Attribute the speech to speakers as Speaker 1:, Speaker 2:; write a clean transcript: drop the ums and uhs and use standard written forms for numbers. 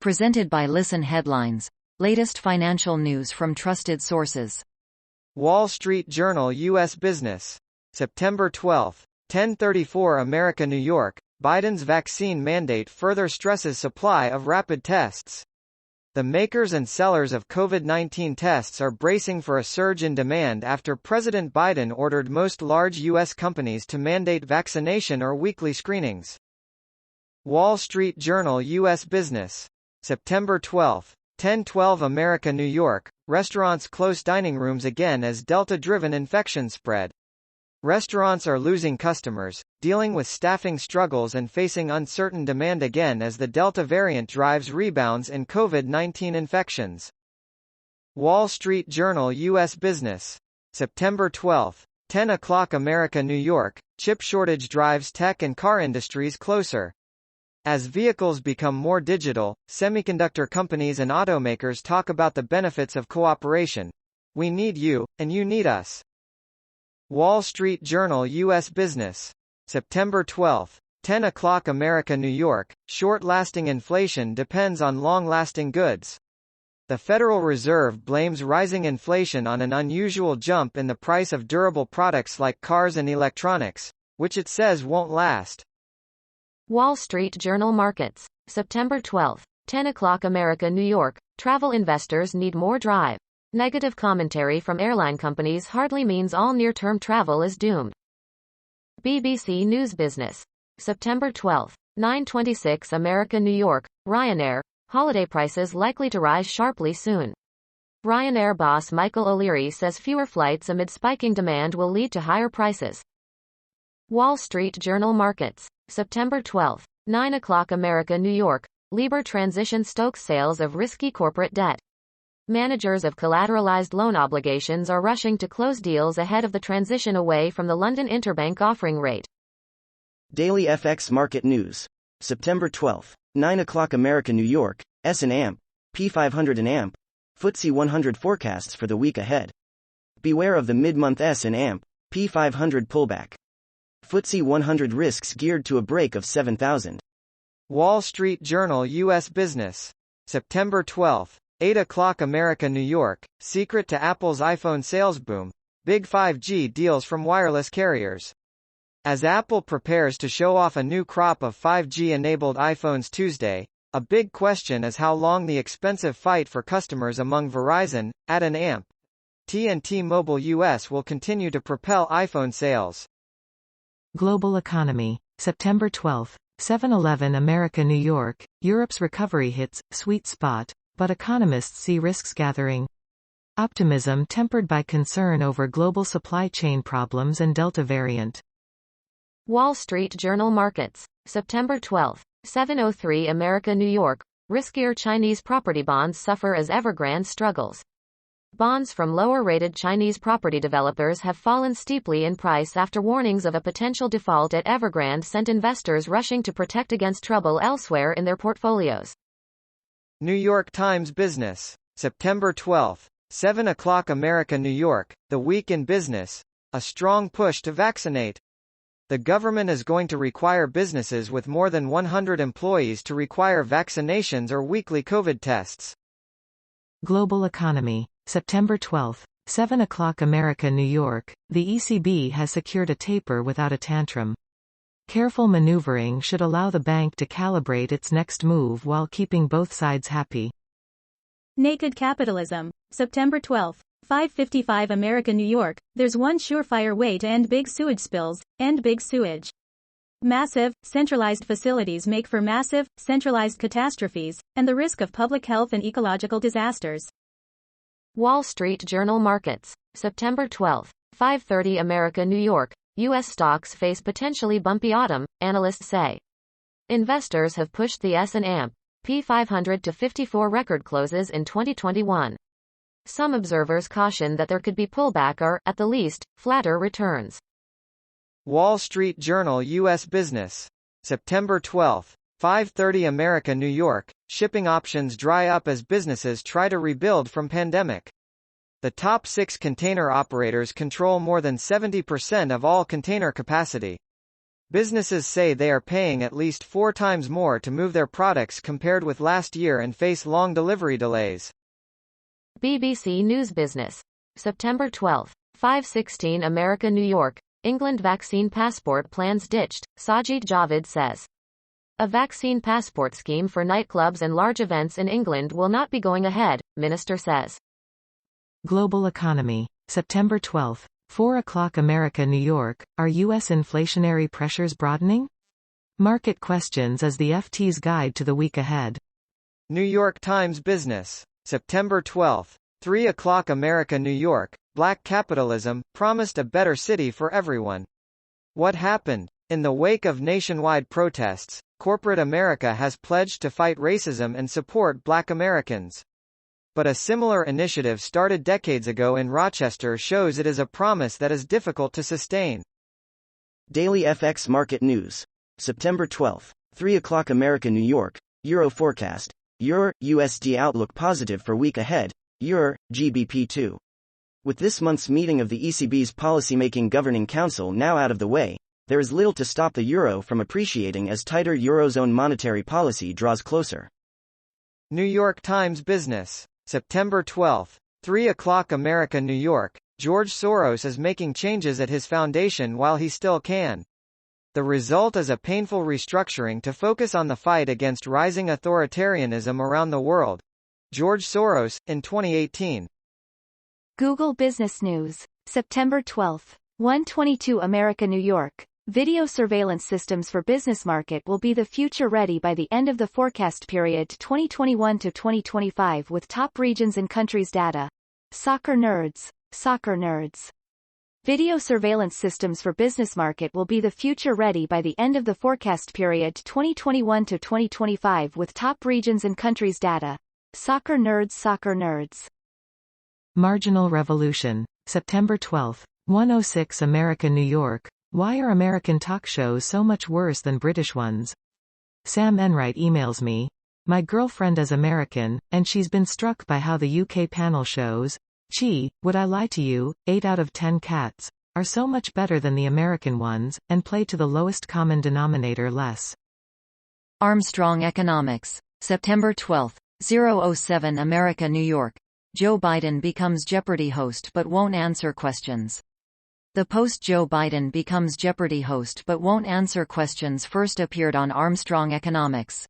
Speaker 1: Presented by Listen Headlines. Latest financial news from trusted sources.
Speaker 2: Wall Street Journal U.S. Business. September 12. 10:34 America New York. Biden's vaccine mandate further stresses supply of rapid tests. The makers and sellers of COVID-19 tests are bracing for a surge in demand after President Biden ordered most large U.S. companies to mandate vaccination or weekly screenings. Wall Street Journal U.S. Business. September 12. 10:12 America New York. Restaurants close dining rooms again as Delta-driven infection spread. Restaurants are losing customers, dealing with staffing struggles and facing uncertain demand again as the Delta variant drives rebounds in COVID-19 infections. Wall Street Journal U.S. Business. September 12. 10 o'clock America New York. Chip shortage drives tech and car industries closer. As vehicles become more digital, semiconductor companies and automakers talk about the benefits of cooperation. We need you, and you need us. Wall Street Journal U.S. Business. September 12. 10 o'clock America New York. Short-lasting inflation depends on long-lasting goods. The Federal Reserve blames rising inflation on an unusual jump in the price of durable products like cars and electronics, which it says won't last.
Speaker 3: Wall Street Journal Markets. September 12. 10 o'clock America New York. Travel investors need more drive. Negative commentary from airline companies hardly means all near-term travel is doomed. BBC News Business. September 12. 9:26 America New York. Ryanair. Holiday prices likely to rise sharply soon. Ryanair boss Michael O'Leary says fewer flights amid spiking demand will lead to higher prices. Wall Street Journal Markets. September 12. 9 o'clock America New York. Libor transition stokes sales of risky corporate debt. Managers of collateralized loan obligations are rushing to close deals ahead of the transition away from the London interbank offering rate.
Speaker 4: Daily FX Market News. September 12. 9 o'clock America New York. S&AMP. P500 and AMP. FTSE 100 forecasts for the week ahead. Beware of the mid-month S&AMP. P500 pullback. FTSE 100 risks geared to a break of 7,000.
Speaker 2: Wall Street Journal U.S. Business. September 12. 8 o'clock America New York. Secret to Apple's iPhone sales boom. Big 5G deals from wireless carriers. As Apple prepares to show off a new crop of 5G-enabled iPhones Tuesday, a big question is how long the expensive fight for customers among Verizon, AT&T and T-Mobile US will continue to propel iPhone sales.
Speaker 5: Global Economy. September 12. 7-11 America New York. Europe's recovery hits sweet spot, but economists see risks gathering. Optimism tempered by concern over global supply chain problems and Delta variant.
Speaker 3: Wall Street Journal Markets. September 12. 7:03 America New York. Riskier Chinese property bonds suffer as Evergrande struggles. Bonds from lower-rated Chinese property developers have fallen steeply in price after warnings of a potential default at Evergrande sent investors rushing to protect against trouble elsewhere in their portfolios.
Speaker 2: New York Times Business. September 12. 7 o'clock America New York. The week in business. A strong push to vaccinate. The government is going to require businesses with more than 100 employees to require vaccinations or weekly COVID tests.
Speaker 5: Global Economy. September 12. 7 o'clock America New York. The ECB has secured a taper without a tantrum. Careful maneuvering should allow the bank to calibrate its next move while keeping both sides happy.
Speaker 6: Naked Capitalism. September 12. 5:55 America New York. There's one surefire way to end big sewage spills: end big sewage. Massive, centralized facilities make for massive, centralized catastrophes, and the risk of public health and ecological disasters.
Speaker 3: Wall Street Journal Markets. September 12. 5:30 America New York. U.S. stocks face potentially bumpy autumn, analysts say. Investors have pushed the S&AMP P500 to 54 record closes in 2021. Some observers caution that there could be pullback or, at the least, flatter returns.
Speaker 2: Wall Street Journal U.S. Business. September 12. 5:30 America New York. Shipping options dry up as businesses try to rebuild from pandemic. The top 6 container operators control more than 70% of all container capacity. Businesses say they are paying at least 4 times more to move their products compared with last year and face long delivery delays.
Speaker 3: BBC News Business. September 12. 5:16 America New York. England vaccine passport plans ditched, Sajid Javid says. A vaccine passport scheme for nightclubs and large events in England will not be going ahead, minister says.
Speaker 5: Global economy. September 12. 4 o'clock America New York. Are U.S. inflationary pressures broadening? Market questions as the FT's guide to the week ahead.
Speaker 2: New York Times Business. September 12. 3 o'clock America New York. Black capitalism promised a better city for everyone. What happened? In the wake of nationwide protests, corporate America has pledged to fight racism and support Black Americans. But a similar initiative started decades ago in Rochester shows it is a promise that is difficult to sustain.
Speaker 4: Daily FX Market News. September 12. 3 o'clock America New York. Euro forecast. Euro USD outlook positive for week ahead. Euro GBP2. With this month's meeting of the ECB's Policymaking Governing Council now out of the way, there is little to stop the euro from appreciating as tighter Eurozone monetary policy draws closer.
Speaker 2: New York Times Business. September 12. 3 o'clock America New York. George Soros is making changes at his foundation while he still can. The result is a painful restructuring to focus on the fight against rising authoritarianism around the world. George Soros, in 2018.
Speaker 6: Google Business News. September 12. 1:22 America New York. Video surveillance systems for business market will be the future ready by the end of the forecast period 2021 to 2025 with top regions and countries data. Soccer nerds. Video surveillance systems for business market will be the future ready by the end of the forecast period 2021 to 2025 with top regions and countries data. Soccer nerds.
Speaker 5: Marginal Revolution. September 12. 1:06 America New York. Why are American talk shows so much worse than British ones? Sam Enright emails me. My girlfriend is American, and she's been struck by how the UK panel shows, Gee, would I lie to you, 8 out of 10 cats, are so much better than the American ones, and play to the lowest common denominator less.
Speaker 1: Armstrong Economics. September 12. 007 America New York. Joe Biden becomes Jeopardy host but won't answer questions. The post Joe Biden becomes Jeopardy host but won't answer questions first appeared on Armstrong Economics.